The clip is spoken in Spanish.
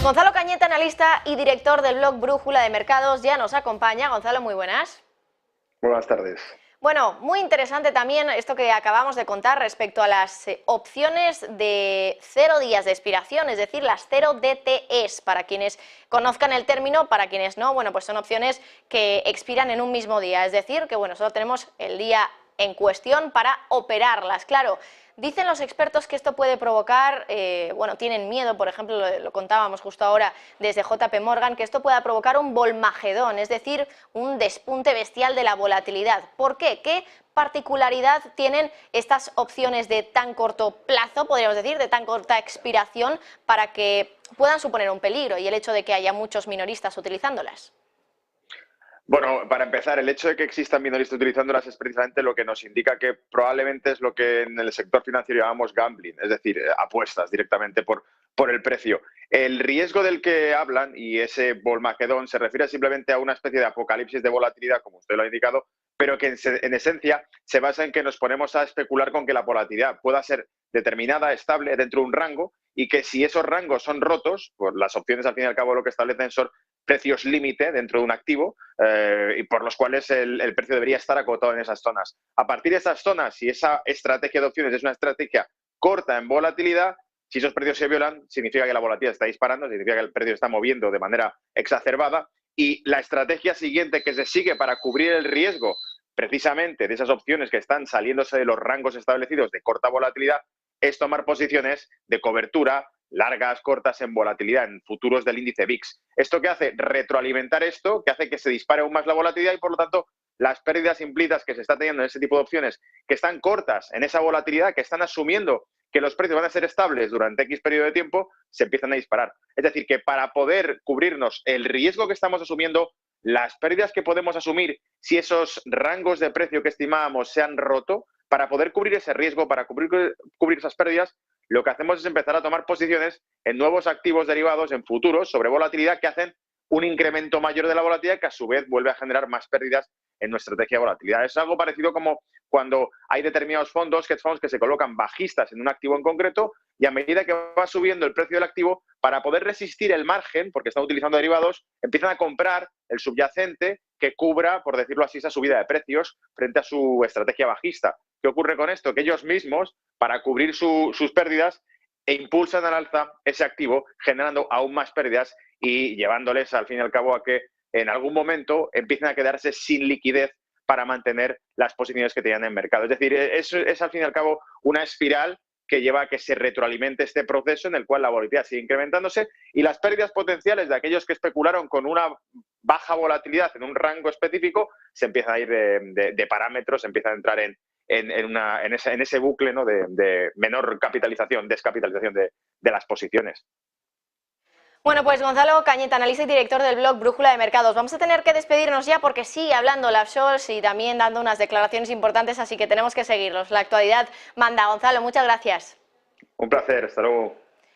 Gonzalo Cañete, analista y director del blog Brújula de Mercados, ya nos acompaña. Gonzalo, muy buenas. Buenas tardes. Bueno, muy interesante también esto que acabamos de contar respecto a las opciones de 0 días de expiración, es decir, las 0 DTEs, para quienes conozcan el término, para quienes no, bueno, pues son opciones que expiran en un mismo día, es decir, que bueno, solo tenemos el día en cuestión para operarlas. Claro, dicen los expertos que esto puede provocar, bueno, tienen miedo, por ejemplo, lo contábamos justo ahora desde JP Morgan, que esto pueda provocar un volmagedón, es decir, un despunte bestial de la volatilidad. ¿Por qué? ¿Qué particularidad tienen estas opciones de tan corto plazo, podríamos decir, de tan corta expiración, para que puedan suponer un peligro y el hecho de que haya muchos minoristas utilizándolas? Bueno, para empezar, el hecho de que existan minoristas utilizándolas es precisamente lo que nos indica que probablemente es lo que en el sector financiero llamamos gambling, es decir, apuestas directamente por el precio. El riesgo del que hablan, y ese Volmagedón, se refiere simplemente a una especie de apocalipsis de volatilidad, como usted lo ha indicado, pero que en esencia se basa en que nos ponemos a especular con que la volatilidad pueda ser determinada, estable, dentro de un rango, y que si esos rangos son rotos, pues las opciones al fin y al cabo lo que establecen son precios límite dentro de un activo y por los cuales el precio debería estar acotado en esas zonas. A partir de esas zonas, si esa estrategia de opciones es una estrategia corta en volatilidad, si esos precios se violan, significa que la volatilidad está disparando, significa que el precio está moviendo de manera exacerbada y la estrategia siguiente que se sigue para cubrir el riesgo precisamente de esas opciones que están saliéndose de los rangos establecidos de corta volatilidad es tomar posiciones de cobertura largas, cortas en volatilidad, en futuros del índice VIX. ¿Esto qué hace? Retroalimentar esto, que hace que se dispare aún más la volatilidad y, por lo tanto, las pérdidas implícitas que se está teniendo en ese tipo de opciones, que están cortas en esa volatilidad, que están asumiendo que los precios van a ser estables durante X periodo de tiempo, se empiezan a disparar. Es decir, que para poder cubrirnos el riesgo que estamos asumiendo, las pérdidas que podemos asumir si esos rangos de precio que estimábamos se han roto, para poder cubrir ese riesgo, para cubrir esas pérdidas, lo que hacemos es empezar a tomar posiciones en nuevos activos derivados, en futuros, sobre volatilidad, que hacen un incremento mayor de la volatilidad que a su vez vuelve a generar más pérdidas en nuestra estrategia de volatilidad. Es algo parecido como cuando hay determinados fondos, hedge funds, que se colocan bajistas en un activo en concreto y a medida que va subiendo el precio del activo, para poder resistir el margen, porque están utilizando derivados, empiezan a comprar el subyacente que cubra, por decirlo así, esa subida de precios frente a su estrategia bajista. ¿Qué ocurre con esto? Que ellos mismos, para cubrir sus pérdidas, impulsan al alza ese activo, generando aún más pérdidas y llevándoles, al fin y al cabo, a que en algún momento empiecen a quedarse sin liquidez para mantener las posiciones que tenían en mercado. Es decir, es al fin y al cabo una espiral que lleva a que se retroalimente este proceso en el cual la volatilidad sigue incrementándose y las pérdidas potenciales de aquellos que especularon con una baja volatilidad en un rango específico se empiezan a ir de parámetros, se empiezan a entrar en ese bucle, ¿no?, de menor capitalización, descapitalización de las posiciones. Bueno, pues Gonzalo Cañete, analista y director del blog Brújula de Mercados. Vamos a tener que despedirnos ya porque sigue hablando Olaf Scholz y también dando unas declaraciones importantes, así que tenemos que seguirlos. La actualidad manda. Gonzalo, muchas gracias. Un placer, hasta luego.